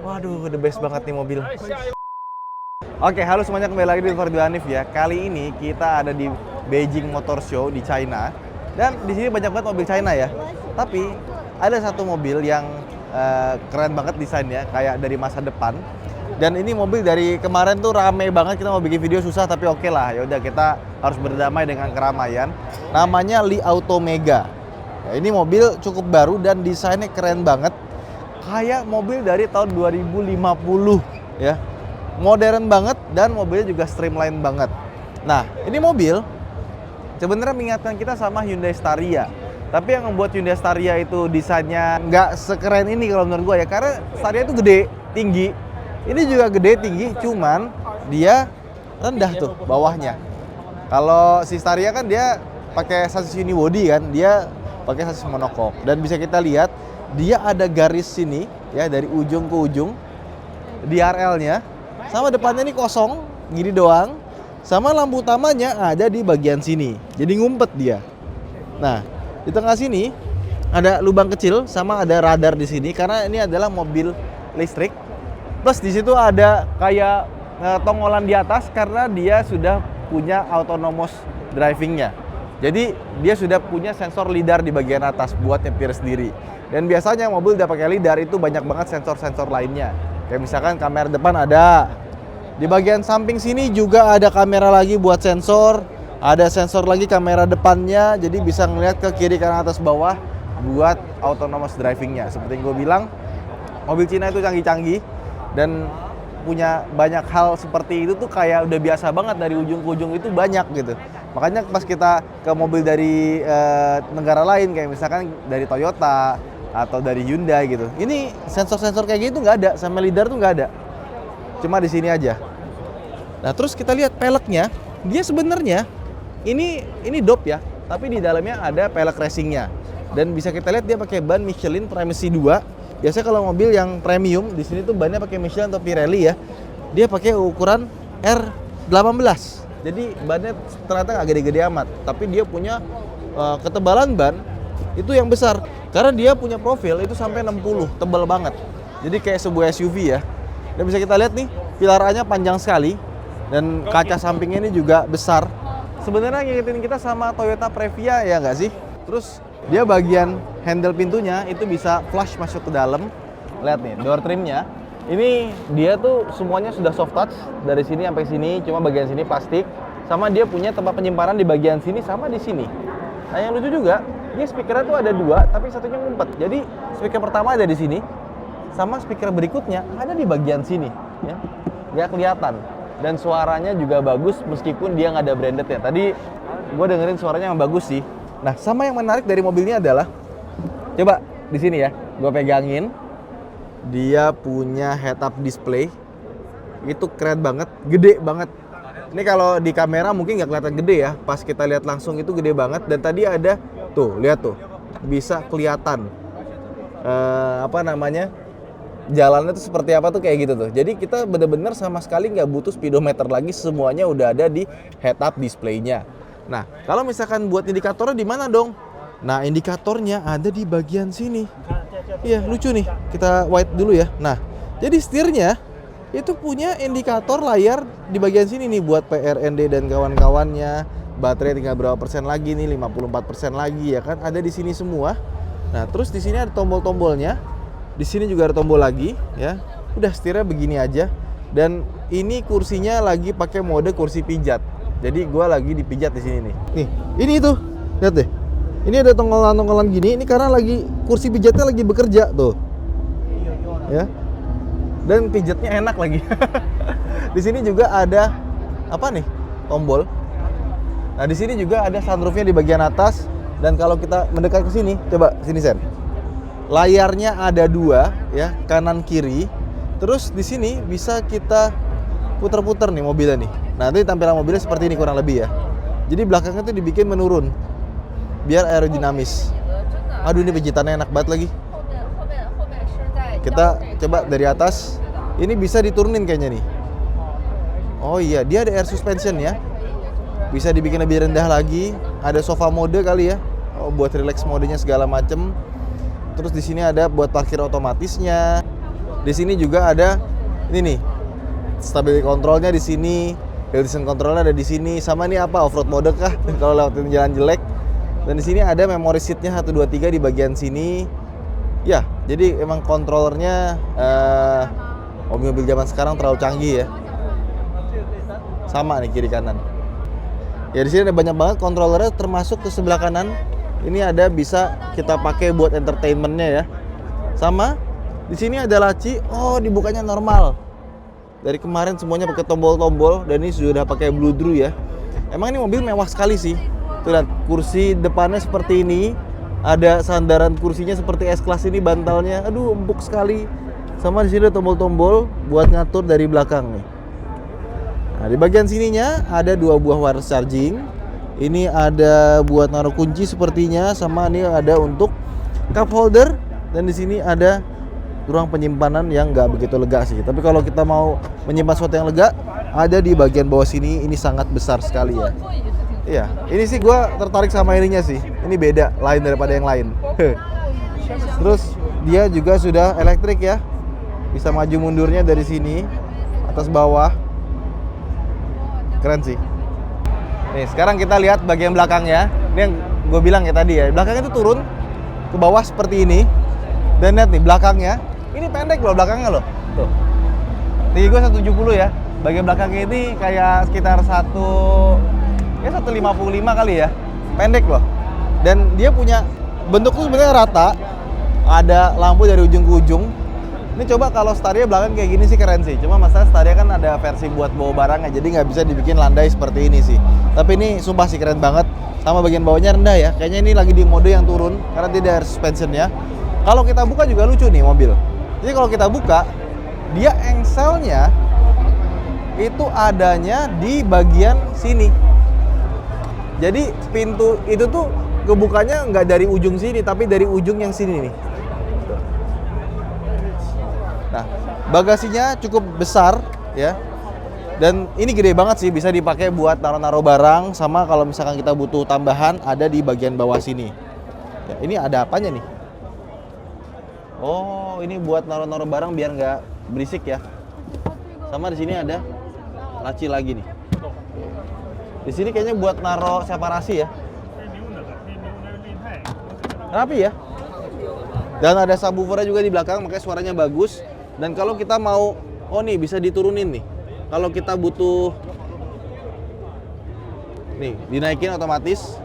Waduh, the best banget nih mobil. Oke, halo semuanya, kembali lagi di Fardu Hanif ya. Kali ini kita ada di Beijing Motor Show di China. Dan di sini banyak banget mobil China ya. Tapi ada satu mobil yang keren banget desainnya, kayak dari masa depan. Dan ini mobil dari kemarin tuh rame banget, kita mau bikin video susah tapi oke lah. Ya udah, kita harus berdamai dengan keramaian. Namanya Li Auto Mega. Ya, ini mobil cukup baru dan desainnya keren banget. Kayak mobil dari tahun 2050 ya. Modern banget dan mobilnya juga streamline banget. Nah, ini mobil sebenarnya mengingatkan kita sama Hyundai Staria. Tapi yang membuat Hyundai Staria itu desainnya nggak sekeren ini kalau menurut gue ya. Karena Staria itu gede, tinggi. Ini juga gede, tinggi, cuman dia rendah tuh bawahnya. Kalau si Staria kan dia pakai sasis unibody kan, dia pakai sasis monokok. Dan bisa kita lihat, dia ada garis sini ya dari ujung ke ujung DRL-nya. Sama depannya ini kosong, gini doang. Sama lampu utamanya ada di bagian sini. Jadi ngumpet dia. Nah, di tengah sini ada lubang kecil sama ada radar di sini karena ini adalah mobil listrik. Plus di situ ada kayak tongolan di atas karena dia sudah punya autonomous driving-nya. Jadi dia sudah punya sensor lidar di bagian atas buat nyetir sendiri. Dan biasanya mobil udah pakai lidar itu banyak banget sensor-sensor lainnya. Kayak misalkan kamera depan ada. Di bagian samping sini juga ada kamera lagi buat sensor. Ada sensor lagi kamera depannya, jadi bisa ngeliat ke kiri, kanan, atas, bawah buat autonomous driving-nya. Seperti yang gue bilang, mobil Cina itu canggih-canggih dan punya banyak hal seperti itu tuh kayak udah biasa banget, dari ujung ke ujung itu banyak gitu. Makanya pas kita ke mobil dari negara lain kayak misalkan dari Toyota atau dari Hyundai gitu, ini sensor-sensor kayak gitu nggak ada, sama lidar tuh nggak ada, cuma di sini aja. Nah terus kita lihat peleknya, dia sebenarnya ini dop ya, tapi di dalamnya ada pelek racingnya. Dan bisa kita lihat dia pakai ban Michelin Primacy 2. Biasanya kalau mobil yang premium di sini tuh bannya pakai Michelin atau Pirelli ya. Dia pakai ukuran R18. Jadi bannya ternyata nggak gede-gede amat, tapi dia punya ketebalan ban itu yang besar. Karena dia punya profil itu sampai 60, tebal banget. Jadi kayak sebuah SUV ya. Dan bisa kita lihat nih, pilar A-nya panjang sekali dan kaca sampingnya ini juga besar. Sebenarnya ngingetin kita sama Toyota Previa ya nggak sih? Terus dia bagian handle pintunya itu bisa flush masuk ke dalam. Lihat nih, door trimnya. Ini dia tuh semuanya sudah soft touch dari sini sampai sini, cuma bagian sini plastik. Sama dia punya tempat penyimpanan di bagian sini sama di sini. Nah yang lucu juga, dia speakernya tuh ada dua, tapi satunya ngumpet. Jadi speaker pertama ada di sini, sama speaker berikutnya ada di bagian sini, ya. Nggak kelihatan. Dan suaranya juga bagus meskipun dia nggak ada branded ya. Tadi gue dengerin suaranya yang bagus sih. Nah, sama yang menarik dari mobil ini adalah, coba di sini ya, gue pegangin. Dia punya head-up display. Itu keren banget, gede banget. Ini kalau di kamera mungkin nggak kelihatan gede ya. Pas kita lihat langsung itu gede banget. Dan tadi ada, tuh, lihat tuh, bisa kelihatan jalannya tuh seperti apa tuh kayak gitu tuh. Jadi kita bener-bener sama sekali nggak butuh speedometer lagi, semuanya udah ada di head-up display-nya. Nah, kalau misalkan buat indikatornya di mana dong? Nah, indikatornya ada di bagian sini. Iya, lucu nih. Kita wide dulu ya. Nah, jadi setirnya itu punya indikator layar di bagian sini nih buat PRND dan kawan-kawannya. Baterai tinggal berapa persen lagi nih? 54% lagi ya kan? Ada di sini semua. Nah, terus di sini ada tombol-tombolnya. Di sini juga ada tombol lagi ya. Udah setirnya begini aja. Dan ini kursinya lagi pakai mode kursi pijat. Jadi gue lagi dipijat di sini nih. Nih, ini tuh. Lihat deh. Ini ada tonggolan-tonggolan gini. Ini karena lagi kursi pijatnya lagi bekerja tuh. Ya. Dan pijatnya enak lagi. Di sini juga ada apa nih? Tombol. Nah, di sini juga ada sunroofnya di bagian atas. Dan kalau kita mendekat ke sini, coba sini Sen. Layarnya ada dua ya, kanan kiri. Terus di sini bisa kita putar-putar nih mobilnya nih. Nanti tampilan mobilnya seperti ini kurang lebih ya. Jadi belakangnya tuh dibikin menurun biar aerodinamis. Aduh, ini pijitannya enak banget lagi. Kita coba dari atas. Ini bisa diturunin kayaknya nih. Oh iya, dia ada air suspension ya. Bisa dibikin lebih rendah lagi. Ada sofa mode kali ya. Oh, buat relax modenya segala macem. Terus di sini ada buat parkir otomatisnya. Di sini juga ada ini nih, stability controlnya di sini, Hill controlnya ada di sini. Sama ini apa, off-road mode kah kalau lewatin jalan jelek. Dan di sini ada memory seatnya 1, 2, 3 di bagian sini. Ya, jadi emang kontrolernya mobil-mobil zaman sekarang terlalu canggih ya. Sama nih kiri kanan. Ya di sini ada banyak banget kontrolernya, termasuk ke sebelah kanan. Ini ada bisa kita pakai buat entertainmentnya ya. Sama di sini ada laci. Oh, dibukanya normal. Dari kemarin semuanya pakai tombol-tombol dan ini sudah pakai blow-through ya. Emang ini mobil mewah sekali sih. Tuh lihat, kursi depannya seperti ini. Ada sandaran kursinya seperti S-Class ini, bantalnya. Aduh, empuk sekali. Sama di sini ada tombol-tombol buat ngatur dari belakang nih. Nah, di bagian sininya ada 2 buah wireless charging. Ini ada buat naruh kunci sepertinya, sama ini ada untuk cup holder, dan di sini ada ruang penyimpanan yang nggak begitu lega sih. Tapi kalau kita mau menyimpan sesuatu yang lega, ada di bagian bawah sini. Ini sangat besar sekali ya. Iya, ini sih gue tertarik sama ininya sih. Ini beda, lain daripada yang lain. Terus dia juga sudah elektrik ya. Bisa maju mundurnya dari sini, atas bawah. Keren sih. Nih, sekarang kita lihat bagian belakangnya. Ini yang gue bilang ya tadi ya. Belakangnya itu turun ke bawah seperti ini. Dan lihat nih belakangnya. Ini pendek loh belakangnya loh. Tuh. Tinggi gue 170 ya. Bagian belakangnya ini kayak sekitar 155 kali ya. Pendek loh. Dan dia punya bentuknya sebenarnya rata. Ada lampu dari ujung ke ujung. Ini coba kalau Staria belakang kayak gini sih keren sih. Cuma masalah Staria kan ada versi buat bawa barangnya, jadi nggak bisa dibikin landai seperti ini sih. Tapi ini sumpah sih keren banget. Sama bagian bawahnya rendah ya. Kayaknya ini lagi di mode yang turun karena tidak ada suspensionnya. Kalau kita buka juga lucu nih mobil. Jadi kalau kita buka, dia engselnya itu adanya di bagian sini. Jadi pintu itu tuh kebukanya nggak dari ujung sini, tapi dari ujung yang sini nih. Nah, bagasinya cukup besar ya. Dan ini gede banget sih, bisa dipakai buat naruh-naruh barang. Sama kalau misalkan kita butuh tambahan, ada di bagian bawah sini ya. Ini ada apanya nih? Oh, ini buat naruh-naruh barang biar nggak berisik ya. Sama di sini ada laci lagi nih. Di sini kayaknya buat naruh separasi ya. Rapi ya. Dan ada subwoofernya juga di belakang, makanya suaranya bagus. Dan kalau kita mau, oh nih bisa diturunin nih. Kalau kita butuh, nih dinaikin otomatis.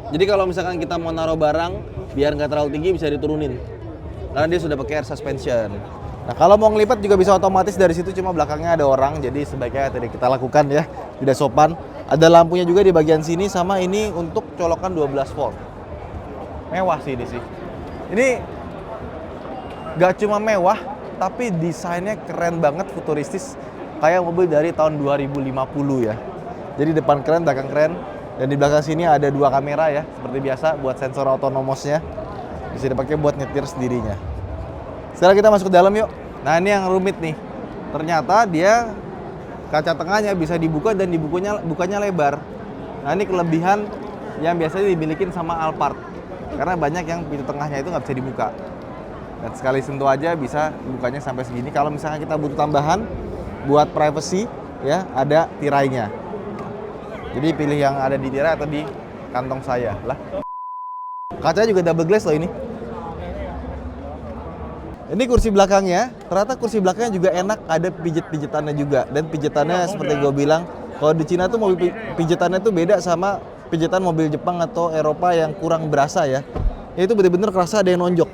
Jadi kalau misalkan kita mau naruh barang, biar nggak terlalu tinggi bisa diturunin. Karena dia sudah pakai air suspension. Nah kalau mau ngelipat juga bisa otomatis dari situ, cuma belakangnya ada orang. Jadi sebaiknya tadi kita lakukan ya, tidak sopan. Ada lampunya juga di bagian sini, sama ini untuk colokan 12 volt. Mewah sih ini sih. Ini gak cuma mewah, tapi desainnya keren banget, futuristis. Kayak mobil dari tahun 2050 ya. Jadi depan keren, belakang keren. Dan di belakang sini ada 2 kamera ya, seperti biasa buat sensor autonomous-nya. Bisa dipakai buat nyetir sendirinya. Sekarang kita masuk ke dalam yuk. Nah ini yang rumit nih. Ternyata dia kaca tengahnya bisa dibuka dan bukanya lebar. Nah ini kelebihan yang biasanya dimiliki sama Alphard. Karena banyak yang pintu tengahnya itu nggak bisa dibuka. Dan sekali sentuh aja bisa bukanya sampai segini. Kalau misalnya kita butuh tambahan buat privacy ya, ada tirainya. Jadi pilih yang ada di tirai atau di kantong saya lah. Kacanya juga double glass loh ini. Ini kursi belakangnya, ternyata kursi belakangnya juga enak, ada pijit-pijitannya juga. Dan pijitannya seperti gue bilang, kalau di Cina tuh mobil pijitannya tuh beda sama pijitan mobil Jepang atau Eropa yang kurang berasa ya. Itu bener-bener kerasa ada yang nonjok.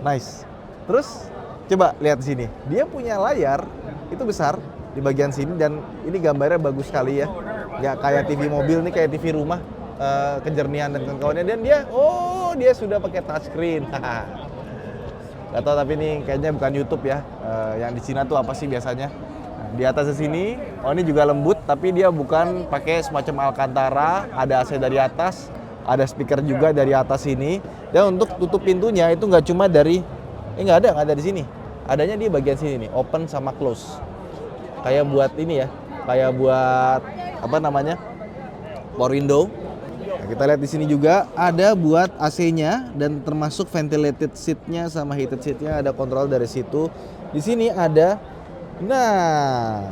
Nice. Terus coba lihat di sini. Dia punya layar itu besar di bagian sini dan ini gambarnya bagus sekali ya. Nggak kayak TV mobil nih, kayak TV rumah, kejernihan dan kawan-kawannya. Dan dia sudah pakai touchscreen. Gak tau, tapi ini kayaknya bukan YouTube ya. Yang di Cina tuh apa sih biasanya? Nah, di atas sini, ini juga lembut, tapi dia bukan pakai semacam Alcantara. Ada AC dari atas, ada speaker juga dari atas sini. Dan untuk tutup pintunya itu nggak cuma dari, nggak ada di sini. Adanya di bagian sini nih, open sama close. Kayak buat ini ya, kayak buat apa namanya, power window. kita lihat di sini juga ada buat AC-nya dan termasuk ventilated seat-nya sama heated seat-nya, ada kontrol dari situ. Di sini ada, nah,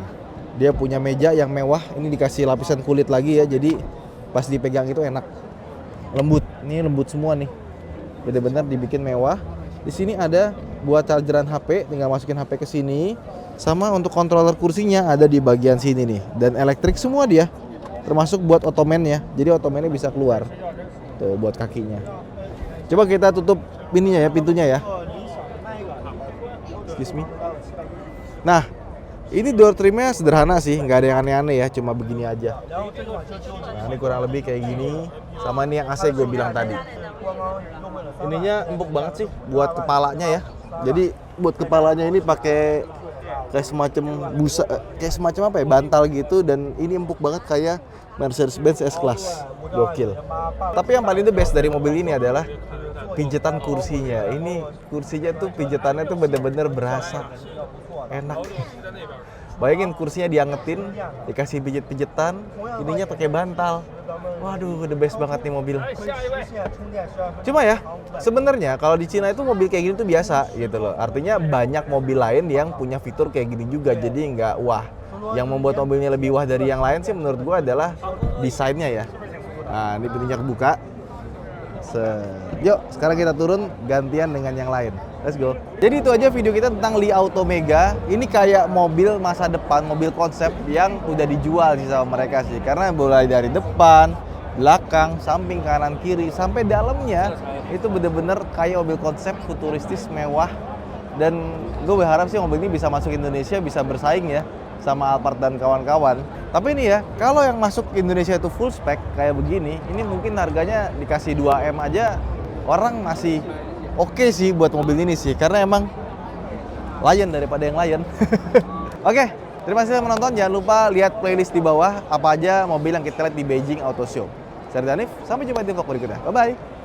dia punya meja yang mewah. Ini dikasih lapisan kulit lagi ya, jadi pas dipegang itu enak, lembut. Ini lembut semua nih, bener-bener dibikin mewah. Di sini ada buat chargeran HP, tinggal masukin HP ke sini. Sama untuk controller kursinya ada di bagian sini nih, dan elektrik semua dia. Termasuk buat ottoman ya, jadi ottomannya bisa keluar. Tuh buat kakinya. Coba kita tutup ininya ya, pintunya ya. Excuse me. Nah, ini door trimnya sederhana sih, nggak ada yang aneh-aneh ya, cuma begini aja. Nah, ini kurang lebih kayak gini. Sama ini yang AC gue bilang tadi. Ininya empuk banget sih buat kepalanya ya. Jadi buat kepalanya ini pakai kayak semacam busa, kayak semacam apa ya, bantal gitu, dan ini empuk banget kayak Mercedes-Benz S-Class. Gokil. Tapi yang paling the best dari mobil ini adalah pijetan kursinya. Ini kursinya tuh pijetannya tuh bener-bener berasa enak. Bayangin kursinya diangetin, dikasih pijet-pijetan, ininya pakai bantal. Waduh, the best banget nih mobil. Cuma ya, sebenarnya kalau di Cina itu mobil kayak gini tuh biasa gitu loh. Artinya banyak mobil lain yang punya fitur kayak gini juga, jadi nggak wah. Yang membuat mobilnya lebih wah dari yang lain sih menurut gua adalah desainnya ya. Nah, ini pintunya kebuka. Yuk, sekarang kita turun gantian dengan yang lain. Let's go. Jadi itu aja video kita tentang Li Auto Mega. Ini kayak mobil masa depan, mobil konsep yang udah dijual sih sama mereka sih. Karena mulai dari depan, belakang, samping, kanan, kiri, sampai dalamnya itu bener-bener kayak mobil konsep futuristis mewah. Dan gue berharap sih mobil ini bisa masuk Indonesia, bisa bersaing ya sama Alphard dan kawan-kawan. Tapi ini ya, kalau yang masuk Indonesia itu full spec kayak begini, ini mungkin harganya dikasih 2M aja orang masih oke sih buat mobil ini sih, karena emang Lion daripada yang Lion. Oke, terima kasih sudah menonton. Jangan lupa lihat playlist di bawah apa aja mobil yang kita lihat di Beijing Auto Show. Saya Hanif, sampai jumpa di vlog berikutnya. Bye bye.